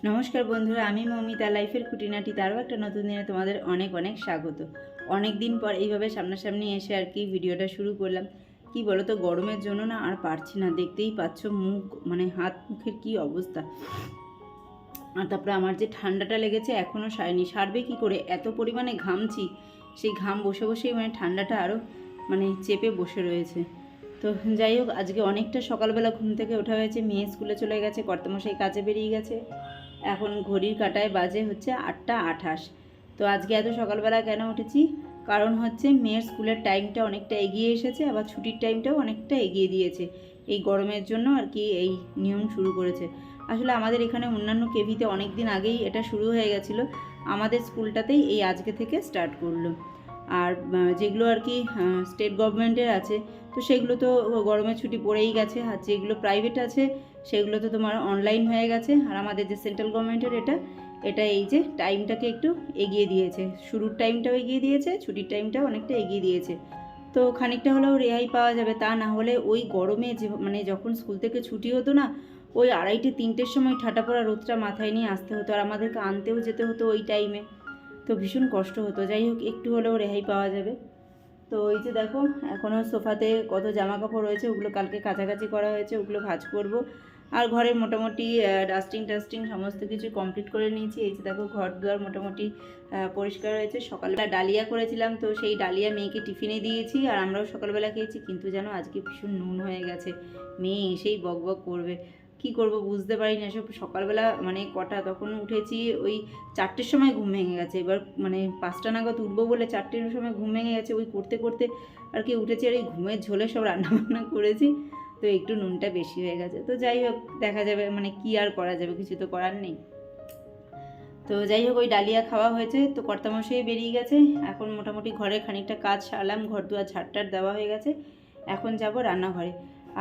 নমস্কার বন্ধুরা, আমি মৌমিতা লাইফের খুঁটিনাটিতে আরও একটা নতুন দিনে তোমাদের অনেক অনেক স্বাগত। অনেক দিন পর এইভাবে সামনাসামনি এসে আর কি ভিডিওটা শুরু করলাম। কি বলো তো, গরমের জন্য না আর পারছি না, দেখতেই পাচ্ছ মুখ হাত মুখের কি অবস্থা। আর তারপরে আমার যে ঠান্ডাটা লেগেছে এখনও সারেনি, সারবে কি করে, এত পরিমাণে ঘামছি। সেই ঘাম বসে বসেই ঠান্ডাটা আরও চেপে বসে রয়েছে। তো যাই হোক, আজকে অনেকটা সকালবেলা ঘুম থেকে ওঠা হয়েছে। মেয়ে স্কুলে চলে গেছে, কর্তামশাই কাজে বেরিয়ে গেছে। এখন ঘড়ির কাঁটায় বাজে হচ্ছে 8:28। তো আজকে এত সকালবেলা কেন উঠেছি, কারণ হচ্ছে মেয়ের স্কুলের টাইমটা অনেকটা এগিয়ে এসেছে, আবার ছুটির টাইমটাও অনেকটা এগিয়ে দিয়েছে। এই গরমের জন্য আর কি এই নিয়ম শুরু করেছে। আসলে আমাদের এখানে অন্যান্য কেভিতে অনেক দিন আগেই এটা শুরু হয়ে গেছিলো, আমাদের স্কুলটাতেই এই আজকে থেকে স্টার্ট করলো। আর যেগুলো আর কি স্টেট গভর্নমেন্টের আছে, তো সেগুলো তো গরমের ছুটি পড়েই গেছে। আর যেগুলো প্রাইভেট আছে সেগুলো তো তোমার অনলাইন হয়ে গেছে। আর আমাদের যে সেন্ট্রাল গভর্নমেন্টের এটা এই যে টাইমটাকে একটু এগিয়ে দিয়েছে, শুরুর টাইমটাও এগিয়ে দিয়েছে, ছুটির টাইমটাও অনেকটা এগিয়ে দিয়েছে। তো খানিকটা হলেও রেহাই পাওয়া যাবে। তা না হলে ওই গরমে যে যখন স্কুল থেকে ছুটি হতো না, ওই 2:30-3টের সময় ঠাটা পড়া রোদটা মাথায় নিয়ে আসতে হতো, আর আমাদেরকে আনতেও যেতে হতো ওই টাইমে। তো ভীষণ কষ্ট হতো। যাই হোক, একটু হলেও রেহাই পাওয়া যাবে। তো এই যে দেখো, এখনও সোফাতে কত জামা কাপড় রয়েছে, ওগুলো কালকে কাচাকাচি করা হয়েছে, ওগুলো ভাঁজ করব। আর ঘরের মোটামুটি ডাস্টিং সমস্ত কিছু কমপ্লিট করে নিয়েছি। এই যে দেখো, ঘর দুয়ার মোটামুটি পরিষ্কার হয়েছে। সকালবেলা ডালিয়া করেছিলাম, তো সেই ডালিয়া মেয়েকে টিফিনে দিয়েছি, আর আমরাও সকালবেলা খেয়েছি। কিন্তু জানো, আজকে ভীষণ নুন হয়ে গেছে। মেয়ে এসেই বক বক করবে। কি করব বুঝতে পারি না। সব সকালবেলা কটা তখন উঠেছি, ওই 4টের সময় ঘুম ভেঙে গেছে। এবার 5টা নাগাদ উঠবো বলে 4টের সময় ঘুম ভেঙে গেছে। ওই করতে করতে আর কি উঠেছি, আর এই ঘুমের ঝোলে সব রান্নাবান্না করেছি। তো একটু নুনটা বেশি হয়ে গেছে। তো যাই হোক, দেখা যাবে, কি আর করা যাবে, কিছু তো করার নেই। তো যাই হোক, ওই ডালিয়া খাওয়া হয়েছে। তো কর্তামশাই বেরিয়ে গেছে। এখন মোটামুটি ঘরে খানিকটা কাজ সারলাম, ঘর দুয়ার ঝাড়টার দেওয়া হয়ে গেছে। এখন যাব রান্নাঘরে।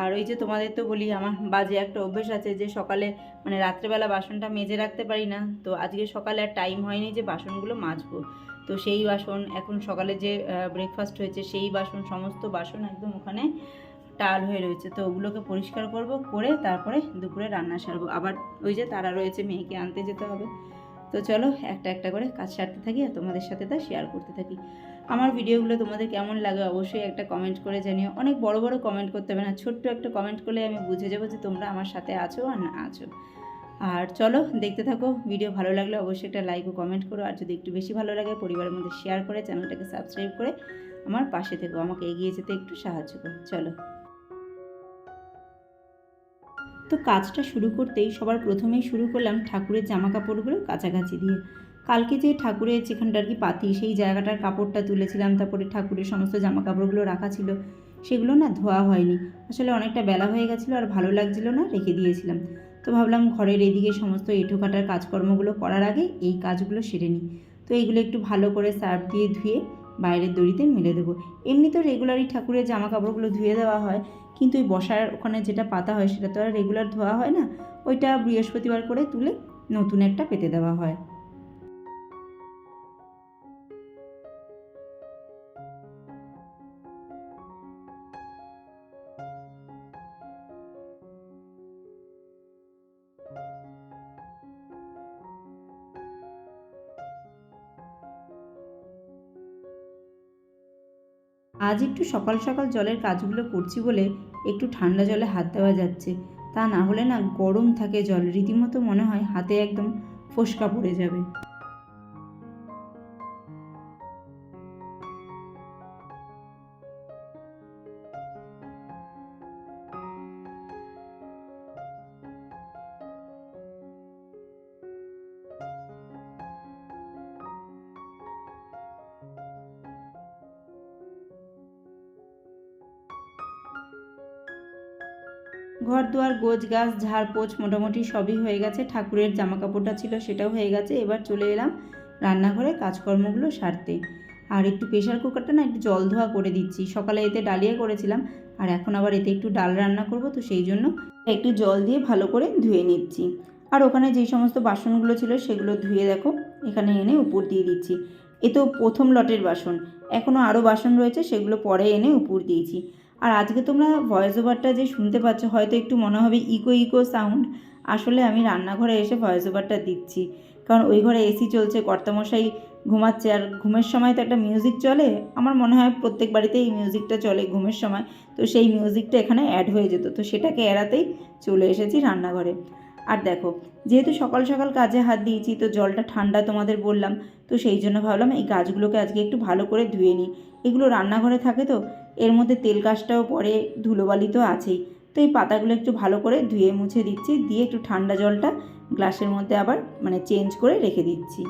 আর ওই যে তোমাদের তো বলি, আমার বাজে একটা অভ্যেস আছে যে সকালে রাত্রেবেলা বাসনটা মেজে রাখতে পারি না। তো আজকে সকালে আর টাইম হয়নি যে বাসনগুলো মাজবো। তো সেই বাসন, এখন সকালে যে ব্রেকফাস্ট হয়েছে সেই বাসন, সমস্ত বাসন একদম ওখানে টাল হয়ে রয়েছে। তো ওগুলোকে পরিষ্কার করব, করে তারপরে দুপুরে রান্না সারবো। আবার ওই যে তারা রয়েছে, মেয়েকে আনতে যেতে হবে। তো চলো, একটা একটা করে কাজ সারতে থাকি আর তোমাদের সাথে তা শেয়ার করতে থাকি। আমার ভিডিওগুলো তোমাদের কেমন লাগে অবশ্যই একটা কমেন্ট করে জানিও। অনেক বড় বড় কমেন্ট করতে হবে না, ছোট্ট একটা কমেন্ট করলে আমি বুঝে যাবো যে তোমরা আমার সাথে আছো আর না আছো। আর চলো, দেখতে থাকো। ভিডিও ভালো লাগলে অবশ্যই একটা লাইক ও কমেন্ট করো। আর যদি একটু বেশি ভালো লাগে, পরিবারের মধ্যে শেয়ার করে চ্যানেলটাকে সাবস্ক্রাইব করে আমার পাশে থেকো, আমাকে এগিয়ে যেতে একটু সাহায্য করো। চলো। তো কাজটা শুরু করতেই সবার প্রথমেই শুরু করলাম ঠাকুরের জামা কাপড়গুলো কাছাকাছি দিয়ে। কালকে যে ঠাকুরের যেখানটা আর কি পাতি, সেই জায়গাটার কাপড়টা তুলেছিলাম, তারপরে ঠাকুরের সমস্ত জামা কাপড়গুলো রাখা ছিল, সেগুলো না ধোয়া হয়নি। আসলে অনেকটা বেলা হয়ে গেছিলো আর ভালো লাগছিল না, রেখে দিয়েছিলাম। তো ভাবলাম ঘরের এদিকে সমস্ত এঁঠো কাটার কাজকর্মগুলো করার আগে এই কাজগুলো সেরে নিই। তো এইগুলো একটু ভালো করে সার্ফ দিয়ে ধুয়ে বাইরের দড়িতে মেলে দেবো। এমনি তো রেগুলারই ঠাকুরের জামা কাপড়গুলো ধুয়ে দেওয়া হয়, কিন্তু ওই বসার ওখানে যেটা পাতা হয় সেটা তো আর রেগুলার ধোয়া হয় না, ওইটা বৃহস্পতিবার করে তুলে নতুন একটা পেতে দেওয়া হয়। আজ একটু সকাল সকাল জলের কাজগুলো করছি বলে একটু ঠান্ডা জলে হাত দেওয়া যাচ্ছে। তা না হলে না গরম থাকে জল, রীতিমতো মনে হয় হাতে একদম ফোস্কা পড়ে যাবে। ঘর দুয়ার গোছ গাছ ঝাড়পোছ মোটামুটি সবই হয়ে গেছে। ঠাকুরের জামা কাপড়টা ছিল সেটাও হয়ে গেছে। এবার চলে এলাম রান্নাঘরে কাজকর্মগুলো সারতে। আর একটু প্রেশার কুকারটা না একটু জল ধোয়া করে দিচ্ছি। সকালে এতে ডালিয়া করেছিলাম, আর এখন আবার এতে একটু ডাল রান্না করব, তো সেই জন্য একটু জল দিয়ে ভালো করে ধুয়ে নিচ্ছি। আর ওখানে যেই সমস্ত বাসনগুলো ছিল সেগুলো ধুয়ে দেখো এখানে এনে উপর দিয়ে দিচ্ছি। এ তো প্রথম লটের বাসন, এখনও আরও বাসন রয়েছে, সেগুলো পরে এনে উপর দিয়েছি। আর আজকে তোমরা ভয়েস ওভারটা যে শুনতে পাচ্ছ হয়তো একটু মনে হবে ইকো ইকো সাউন্ড, আসলে আমি রান্নাঘরে এসে ভয়েস ওভারটা দিচ্ছি, কারণ ওই ঘরে এসি চলছে, কর্তামশাই ঘুমাচ্ছে, আর ঘুমের সময় তো একটা মিউজিক চলে, আমার মনে হয় প্রত্যেক বাড়িতে এই মিউজিকটা চলে ঘুমের সময়, তো সেই মিউজিকটা এখানে অ্যাড হয়ে যেত, তো সেটাকে এড়াতেই চলে এসেছি রান্নাঘরে। আর দেখো, যেহেতু সকাল সকাল কাজে হাত দিয়েছি, তো জলটা ঠান্ডা তোমাদের বললাম, তো সেই জন্য ভাবলাম এই গাছগুলোকে আজকে একটু ভালো করে ধুয়ে নিই। এগুলো রান্নাঘরে থাকে তো এর মধ্যে তেল কাজটাও পড়ে, ধুলোবালি তো আছেই, তো এই পাতাগুলো একটু ভালো করে ধুয়ে মুছে দিচ্ছি, দিয়ে একটু ঠান্ডা জলটা গ্লাসের মধ্যে আবার চেঞ্জ করে রেখে দিচ্ছি।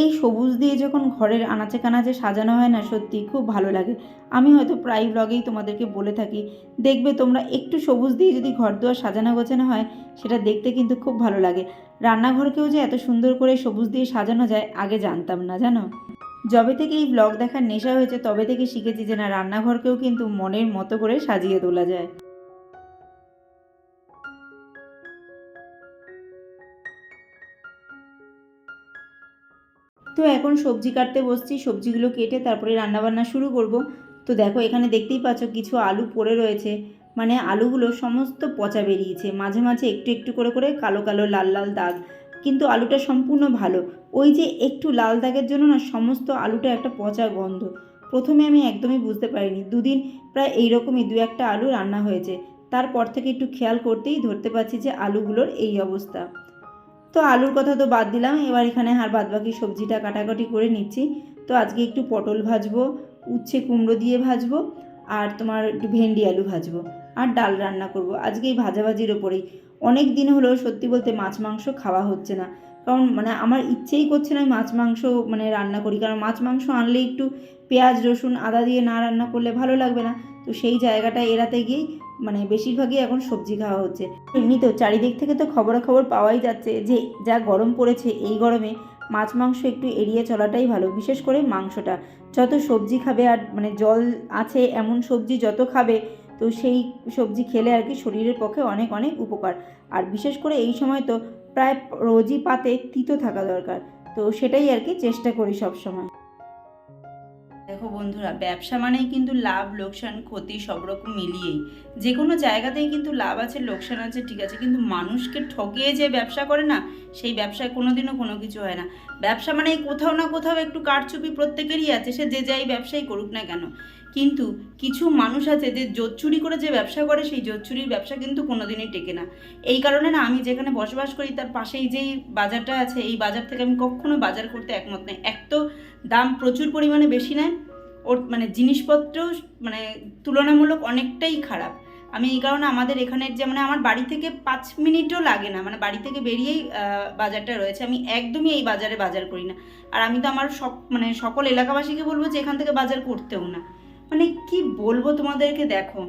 এই সবুজ দিয়ে যখন ঘরের আনাচে কানাচে সাজানো হয় না, সত্যি খুব ভালো লাগে। আমি হয়তো প্রায় ব্লগেই তোমাদেরকে বলে থাকি, দেখবে তোমরা একটু সবুজ দিয়ে যদি ঘর দুয়ার সাজানো গোছানো হয়, সেটা দেখতে কিন্তু খুব ভালো লাগে। রান্নাঘরকেও যে এত সুন্দর করে সবুজ দিয়ে সাজানো যায় আগে জানতাম না, জানো। যবে থেকে এই ব্লগ দেখার নেশা হয়েছে তবে থেকে শিখেছি যে না, রান্নাঘরকেও কিন্তু মনের মতো করে সাজিয়ে তোলা যায়। তো এখন সবজি কাটতে বসছি, সবজিগুলো কেটে তারপরে রান্নাবান্না শুরু করব। তো দেখো এখানে দেখতেই পাচ্ছ কিছু আলু পড়ে রয়েছে, আলুগুলো সমস্ত পচা বেরিয়েছে, মাঝে মাঝে একটু একটু করে করে কালো কালো লাল লাল দাগ, কিন্তু আলুটা সম্পূর্ণ ভালো। ওই যে একটু লাল দাগের জন্য না সমস্ত আলুটা একটা পচা গন্ধ। প্রথমে আমি একদমই বুঝতে পারিনি, দুদিন প্রায় এইরকমই দু একটা আলু রান্না হয়েছে, তারপর থেকে একটু খেয়াল করতেই ধরতে পারছি যে আলুগুলোর এই অবস্থা। তো আলুর কথা তো বাদ দিলাম, এবার এখানে আর বাদবাকি সবজিটা কাটাকাটি করে নিচ্ছি। তো আজকে একটু পটল ভাজবো, উচ্ছে কুমড়ো দিয়ে ভাজবো, আর তোমার একটু ভেন্ডি আলু ভাজবো, আর ডাল রান্না করব আজকে এই ভাজাভাজির ওপরেই। অনেক দিন হলো সত্যি বলতে মাছ মাংস খাওয়া হচ্ছে না, কারণ আমার ইচ্ছেই করছে না মাছ মাংস রান্না করি, কারণ মাছ মাংস আনলে একটু পেঁয়াজ রসুন আদা দিয়ে না রান্না করলে ভালো লাগবে না, তো সেই জায়গাটা এড়াতে গিয়েই বেশিরভাগই এখন সবজি খাওয়া হচ্ছে। এমনিতেও চারিদিক থেকে তো খবরাখবর পাওয়াই যাচ্ছে যে যা গরম পড়েছে, এই গরমে মাছ মাংস একটু এড়িয়ে চলাটাই ভালো, বিশেষ করে মাংসটা। যত সবজি খাবে আর জল আছে এমন সবজি যত খাবে, তো সেই সবজি খেলে আর কি শরীরের পক্ষে অনেক অনেক উপকার। আর বিশেষ করে এই সময় তো প্রায় রোজই পাতে তিতো থাকা দরকার, তো সেটাই আর কি চেষ্টা করি সব সময়। দেখো বন্ধুরা, ব্যবসা মানেই কিন্তু লাভ লোকসান ক্ষতি সব রকম মিলিয়েই, যে কোনো জায়গাতেই কিন্তু লাভ আছে লোকসান আছে, ঠিক আছে, কিন্তু মানুষকে ঠকিয়ে যে ব্যবসা করে না, সেই ব্যবসায় কোনোদিনও কোনো কিছু হয় না। ব্যবসা মানেই কোথাও না কোথাও একটু কারচুপি প্রত্যেকেরই আছে, সে যে যাই ব্যবসাই করুক না কেন, কিন্তু কিছু মানুষ আছে যে জোচ্চুরি করে যে ব্যবসা করে, সেই জোচ্চুরির ব্যবসা কিন্তু কোনোদিনই টেকে না। এই কারণে না, আমি যেখানে বসবাস করি তার পাশেই যেই বাজারটা আছে, এই বাজার থেকে আমি কখনো বাজার করতে একমত নই। এক তো দাম প্রচুর পরিমাণে বেশি নেয়, ওর জিনিসপত্র তুলনামূলক অনেকটাই খারাপ। আমি এই কারণে আমাদের এখানের যে আমার বাড়ি থেকে 5 মিনিটও লাগে না, বাড়ি থেকে বেরিয়েই বাজারটা রয়েছে, আমি একদমই এই বাজারে বাজার করি না। আর আমি তো আমার সব সকল এলাকাবাসীকে বলবো যে এখান থেকে বাজার করতেও না। কি বলবো তোমাদেরকে, দেখো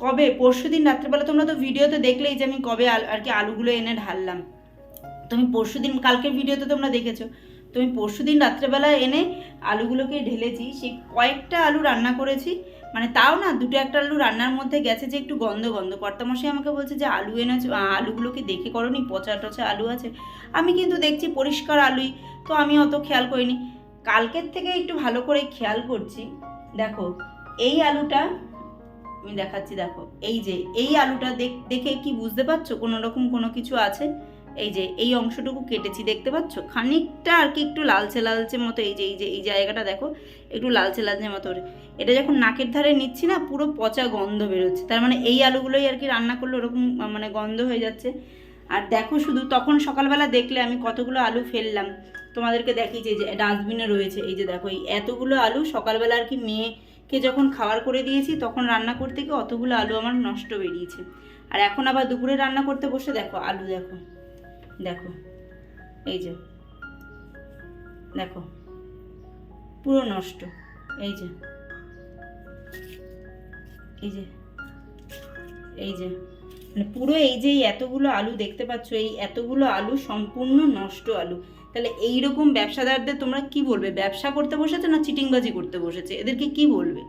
কবে পরশুদিন রাত্রেবেলা, তোমরা তো ভিডিওতে দেখলেই যে আমি কবে আর কি আলুগুলো এনে ঢাললাম। তুমি পরশুদিন, কালকের ভিডিওতে তোমরা দেখেছো, তুমি পরশুদিন রাত্রেবেলা এনে আলুগুলোকে ঢেলেছি, সেই কয়েকটা আলু রান্না করেছি, তাও না দুটো একটা আলু রান্নার মধ্যে গেছে যে একটু গন্ধ গন্ধ। কর্তামশাই আমাকে বলছে যে আলু এনেছো, আলুগুলোকে দেখে করনি, পচা টচা আলু আছে। আমি কিন্তু দেখছি পরিষ্কার আলুই, তো আমি অত খেয়াল করিনি। কালকের থেকে একটু ভালো করে খেয়াল করছি। দেখো এই আলুটা আমি দেখাচ্ছি, দেখো এই আলুটা দেখে কি বুঝতে পারছো কোনো রকম কোনো কিছু আছে? এই যে এই অংশটুকু কেটেছি, দেখতে পাচ্ছ খানিকটা আর কি একটু লালচে লালচে মতো, এই জায়গাটা দেখো একটু লালচে লালচে মতো। এটা যখন নাকের ধারে নিচ্ছি না, পুরো পচা গন্ধ বেরোচ্ছে, তার এই আলুগুলোই আর কি রান্না করলে ওরকম গন্ধ হয়ে যাচ্ছে। আর দেখো শুধু তখন সকালবেলা দেখলে আমি কতগুলো আলু ফেললাম, তোমাদেরকে দেখি যে ডাস্টবিনে রয়েছে, এই যে দেখো এই এতগুলো আলু সকালবেলা আর কি মেয়েকে যখন খাবার করে দিয়েছি তখন রান্না করতে গিয়ে অতগুলো আলু আমার নষ্ট বেরিয়েছে। আর এখন আবার দুপুরে রান্না করতে বসে দেখো আলু, দেখো দেখো এই যে দেখো পুরো নষ্ট, এই যে এই যে এই যে পুরো এই যে এতগুলো আলু দেখতে পাচ্ছ, এই এতগুলো আলু সম্পূর্ণ নষ্ট আলু। তাহলে এইরকম ব্যবসাদারদের তোমরা কি বলবে? ব্যবসা করতে বসেছে না চিটিংবাজি করতে বসেছে, এদেরকে কি বলবে?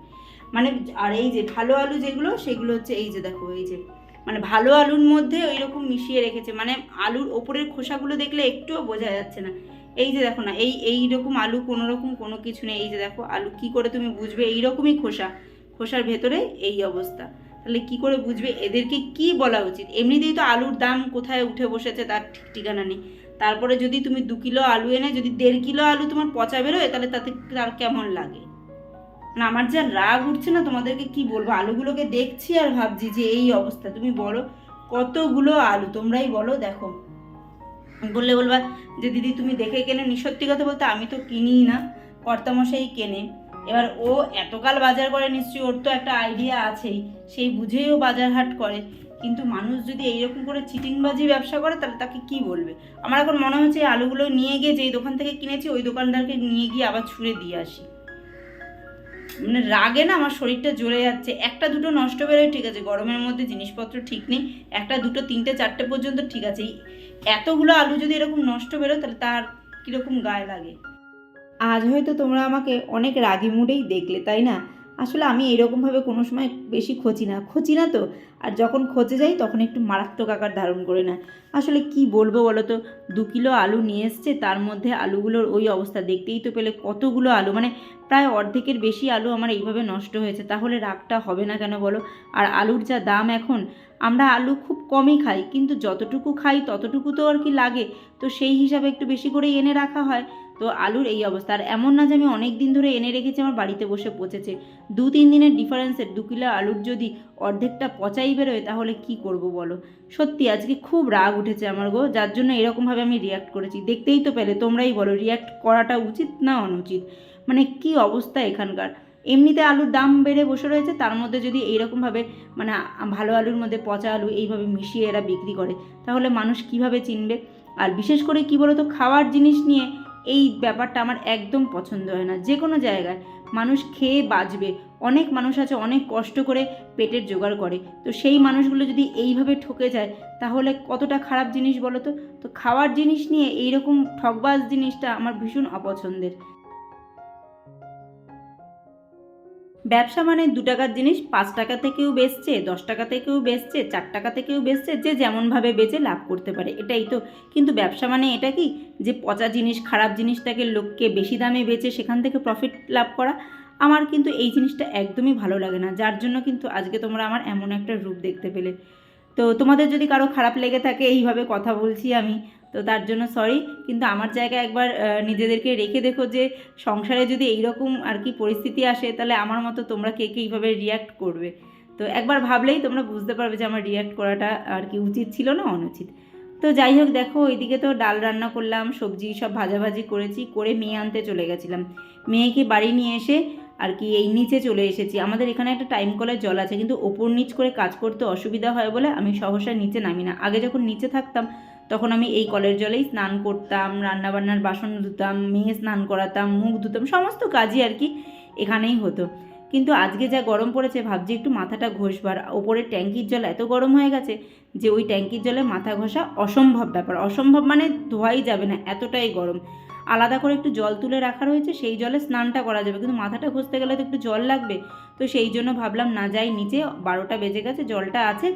আর এই যে ভালো আলু যেগুলো, সেগুলো হচ্ছে এই যে দেখো, এই যে মানে ভালো আলুর মধ্যে ওই রকম মিশিয়ে রেখেছে, মানে আলুর ওপরের খোসাগুলো দেখলে একটুও বোঝা যাচ্ছে না। এই যে দেখো না, এই রকম আলু কোনো রকম কোনো কিছু নেই। এই যে দেখো আলু কি করে তুমি বুঝবে? এইরকমই খোসার ভেতরে এই অবস্থা, তাহলে কি করে বুঝবে? এদেরকে কি বলা উচিত? এমনিতেই তো আলুর দাম কোথায় উঠে বসেছে তার ঠিক ঠিকানা নেই, তারপরে যদি তুমি 2 কিলো আলু এনে যদি 1.5 কিলো আলু তোমার পচা বেরোয়, তাহলে তার কেমন লাগে? না, আমার যা রাগ উঠছে না, তোমাদেরকে কি বলবো। আলুগুলোকে দেখছি আর ভাবছি যে এই অবস্থা। তুমি বলো কতগুলো আলু, তোমরাই বলো। দেখো, বলবা যে দিদি তুমি দেখে কেনে নি। সত্যি কথা বলতে আমি তো কিনিই না, কর্তামশাই কেনে। এবার ও এতকাল বাজার করে, নিশ্চয়ই ওর তো একটা আইডিয়া আছেই, সেই বুঝেই ও বাজার হাট করে। কিন্তু মানুষ যদি এইরকম করে চিটিংবাজি ব্যবসা করে, তাহলে তাকে কি বলবে? আমার এখন মনে হচ্ছে এই আলুগুলো নিয়ে গিয়ে যেই দোকান থেকে কিনেছি ওই দোকানদারকে নিয়ে গিয়ে আবার ছুঁড়ে দিয়ে আসি। মানে রাগে না আমার শরীরটা জ্বলে যাচ্ছে। একটা দুটো নষ্ট বেরোয় ঠিক আছে, গরমের মধ্যে জিনিসপত্র ঠিক নেই, একটা দুটো তিনটে চারটে পর্যন্ত ঠিক আছে, এতগুলো আলু যদি এরকম নষ্ট বেরোয়, তাহলে তার কীরকম গায়ে লাগে। আজ হয়তো তোমরা আমাকে অনেক রাগি মুডেই দেখলে, তাই না? আসলে আমি এরকমভাবে কোনো সময় বেশি খোঁচি না তো। আর যখন খোঁচে যাই তখন একটু মারাত্মক আকার ধারণ করে না। আসলে কি বলবো বলো তো, 2 কিলো আলু নিয়ে এসছে, তার মধ্যে আলুগুলোর ওই অবস্থা। দেখতেই তো পেলে কতগুলো আলু, মানে প্রায় অর্ধেকের বেশি আলু আমার এইভাবে নষ্ট হয়েছে। তাহলে রাগটা হবে না কেন বলো? আর আলুর যা দাম এখন, আমরা আলু খুব কমই খাই, কিন্তু যতটুকু খাই ততটুকু তো আর কি লাগে, তো সেই হিসাবে একটু বেশি করেই এনে রাখা হয়। তো আলুর এই অবস্থা। আর এমন না যে আমি অনেক দিন ধরে এনে রেখেছি আমার বাড়িতে বসে পচেছে। 2-3 দিনের ডিফারেন্সে 2 কিলো আলুর যদি অর্ধেকটা পচাই বেরোয়, তাহলে কি করব বলো? সত্যি আজকে খুব রাগ উঠেছে আমার গো, যার জন্য এরকমভাবে আমি রিয়্যাক্ট করেছি। দেখতেই তো পেলে, তোমরাই বলো রিয়্যাক্ট করাটা উচিত না অনুচিত? মানে কি অবস্থা এখানকার। এমনিতে আলুর দাম বেড়ে বসে রয়েছে, তার মধ্যে যদি এইরকমভাবে মানে ভালো আলুর মধ্যে পচা আলু এইভাবে মিশিয়ে এরা বিক্রি করে, তাহলে মানুষ কিভাবে চিনবে? আর বিশেষ করে কি বলো তো, খাওয়ার জিনিস নিয়ে এই ব্যাপারটা আমার একদম পছন্দ হয় না। যে কোনো জায়গায় মানুষ খেয়ে বাঁচবে, অনেক মানুষ আছে অনেক কষ্ট করে পেটের জোগাড় করে, তো সেই মানুষগুলো যদি এইভাবে ঠকে যায়, তাহলে কতটা খারাপ জিনিস বলো তো। তো খাওয়ার জিনিস নিয়ে এইরকম ঠকবাজ জিনিসটা আমার ভীষণ অপছন্দের। ব্যবসা মানে 2 টাকার জিনিস 5 টাকা থেকেও বেচছে, 10 টাকা থেকেও বেচছে, 4 টাকা থেকেও বেচছে, যে যেমনভাবে বেচে লাভ করতে পারে, এটাই তো। কিন্তু ব্যবসা মানে এটা কি যে পচা জিনিস খারাপ জিনিসটাকে লোককে বেশি দামে বেচে সেখান থেকে প্রফিট লাভ করা? আমার কিন্তু এই জিনিসটা একদমই ভালো লাগে না, যার জন্য কিন্তু আজকে তোমরা আমার এমন একটা রূপ দেখতে পেলে। তো তোমাদের যদি কারো খারাপ লেগে থাকে এইভাবে কথা বলছি আমি, তো তার জন্য সরি। কিন্তু আমার জায়গায় একবার নিজেদেরকে রেখে দেখো যে সংসারে যদি এইরকম আর কি পরিস্থিতি আসে, তাহলে আমার মতো তোমরা কে কে এইভাবে রিয়্যাক্ট করবে। তো একবার ভাবলেই তোমরা বুঝতে পারবে যে আমার রিয়্যাক্ট করাটা আর কি উচিত ছিল না অনুচিত। তো যাই হোক, দেখো ওইদিকে তো ডাল রান্না করলাম, সবজি সব ভাজাভাজি করেছি, করে মেয়ে আনতে চলে গেছিলাম। মেয়েকে বাড়ি নিয়ে এসে আর কি এই নিচে চলে এসেছি। আমাদের এখানে একটা টাইম কলের জল আছে, কিন্তু ওপর নিচ করে কাজ করতে অসুবিধা হয় বলে আমি সহসা নিচে নামি না। আগে যখন নিচে থাকতাম তখন আমি এই কলের জলেই স্নান করতাম, রান্নাবান্নার বাসন ধুতাম, মেয়ে স্নান করাতাম, মুখ ধুতাম, সমস্ত কাজই আর কি এখানেই হতো। কিন্তু আজকে যা গরম পড়েছে, ভাবছি একটু মাথাটা ঘষবার। ওপরের ট্যাঙ্কির জল এত গরম হয়ে গেছে যে ওই ট্যাঙ্কির জলে মাথা ঘষা অসম্ভব ব্যাপার। অসম্ভব মানে ধোয়াই যাবে না, এতটাই গরম। আলাদা করে একটু জল তুলে রাখা রয়েছে, সেই জলে স্নানটা করা যাবে, কিন্তু মাথাটা ঘষতে গেলে তো একটু জল লাগবে। তো সেই জন্য ভাবলাম না যাই নিচে, 12টা বেজে গেছে, জলটা আছে,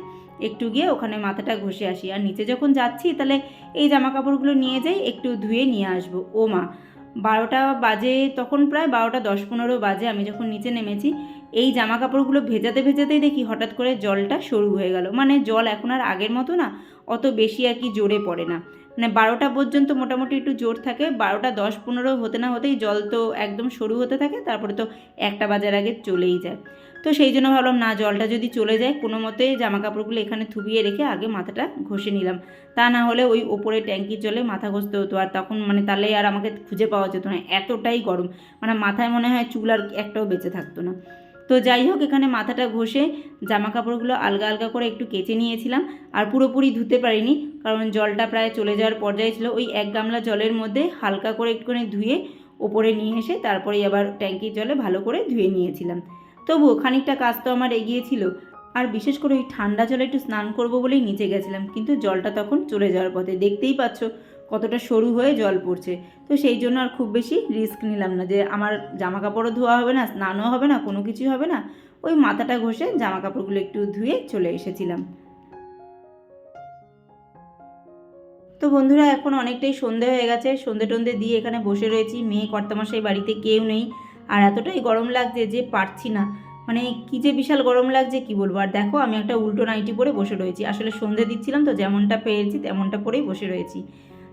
একটু গিয়ে ওখানে মাথাটা ঘষে আসি। আর নিচে যখন যাচ্ছি তাহলে এই জামা কাপড়গুলো নিয়ে যাই, একটু ধুয়ে নিয়ে আসবো। ও মা, 12টা বাজে, তখন প্রায় 12টা 10-15 বাজে আমি যখন নিচে নেমেছি। এই জামা কাপড়গুলো ভেজাতে ভেজাতেই দেখি হঠাৎ করে জলটা শুরু হয়ে গেল। মানে জল এখন আর আগের মতো না, অত বেশি আর কি জোরে পড়ে না। মানে 12টা পর্যন্ত মোটামুটি একটু জোর থাকে, 12টা 10-15 হতে না হতেই জল তো একদম শুরু হতে থাকে, তারপরে তো 1টা বাজার আগে চলেই যায়। তো সেই জন্য ভাবলাম না, জলটা যদি চলে যায় কোনো মতে জামা কাপড়গুলো এখানে থুবিয়ে রেখে আগে মাথাটা ঘষে নিলাম। তা না হলে ওই ওপরে ট্যাঙ্কির জলে মাথা ঘষতে হতো, আর তখন মানে তাহলে আর আমাকে খুঁজে পাওয়া যেত না, এতটাই গরম। মানে মাথায় মনে হয় চুল আর একটাও বেঁচে থাকতো না। তো যাই হোক, এখানে মাথাটা ঘষে জামা কাপড়গুলো আলগা আলগা করে একটু কেচে নিয়েছিলাম। আর পুরোপুরি ধুতে পারিনি, কারণ জলটা প্রায় চলে যাওয়ার পর্যায়ে ছিল। ওই 1 গামলা জলের মধ্যে হালকা করে একটুখানি ধুয়ে ওপরে নিয়ে এসে তারপরেই আবার ট্যাঙ্কির জলে ভালো করে ধুয়ে নিয়েছিলাম। তবুও খানিকটা কাজ তো আমার এগিয়েছিল। আর বিশেষ করে ওই ঠান্ডা জলে একটু স্নান করব বলেই নিচে গেছিলাম, কিন্তু জলটা তখন চলে যাওয়ার পথে। দেখতেই পাচ্ছ কতটা সরু হয়ে জল পড়ছে। তো সেই জন্য আর খুব বেশি রিস্ক নিলাম না যে আমার জামা কাপড়ও ধোয়া হবে না, স্নানও হবে না, কোনো কিছুই হবে না। ওই মাথাটা ঘষে জামা কাপড়গুলো একটু ধুয়ে চলে এসেছিলাম। তো বন্ধুরা এখন অনেকটাই সন্ধে হয়ে গেছে, সন্ধে টন্ধে দিয়ে এখানে বসে রয়েছি। মেয়ে কর্তামশাই বাড়িতে কেউ নেই, আর এতটাই গরম লাগছে যে পারছি না, মানে কী যে বিশাল গরম লাগছে কি বলবো। আর দেখো আমি একটা উল্টো নাইটি পরে বসে রয়েছি, আসলে সন্ধে দিচ্ছিলাম তো যেমনটা পেয়েছি তেমনটা পরেই বসে রয়েছি।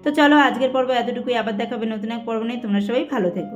তো চলো আজকের পর্ব এতটুকুই, আবার দেখাবে নতুন এক পর্ব নিয়ে। তোমরা সবাই ভালো থেকো।